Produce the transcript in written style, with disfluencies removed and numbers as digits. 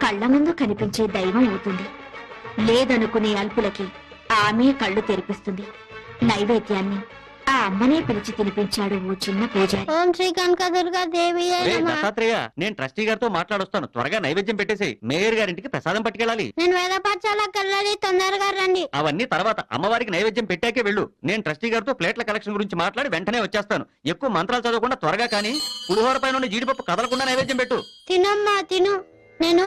కళ్ళ ముందు కనిపించే దైవం అవుతుంది. లేదనుకునే అల్పులకి ఆమె కళ్ళు తెరిపిస్తుంది. నైవేద్యాన్ని ఆ అమ్మనే పిలిచి తినిపించాడు ఓ చిన్న పూజారి. ఓం శ్రీ కనకదుర్గా దేవి దత్తాత్రేయ, నేను ట్రస్టీ గారితో మాట్లాడొస్తాను. త్వరగా నైవేద్యం పెట్టేసి మేయర్ గారింటికి ప్రసాదం పట్టుకెళ్ళాలి. నేను వేద పాఠశాలకు వెళ్ళాలి, తొందరగా రండి. అవన్నీ తర్వాత, అమ్మవారికి నైవేద్యం పెట్టాకే వెళ్ళు. నేను ట్రస్టీ గారితో ప్లేట్ల కలెక్షన్ గురించి మాట్లాడి వెంటనే వచ్చేస్తాను. ఎక్కువ మంత్రాలు చదవకుండా త్వరగా కానీ పులిహోర పైన జీడిపప్పు కదలకుండా నైవేద్యం పెట్టు. తినమ్మా తిను, నేను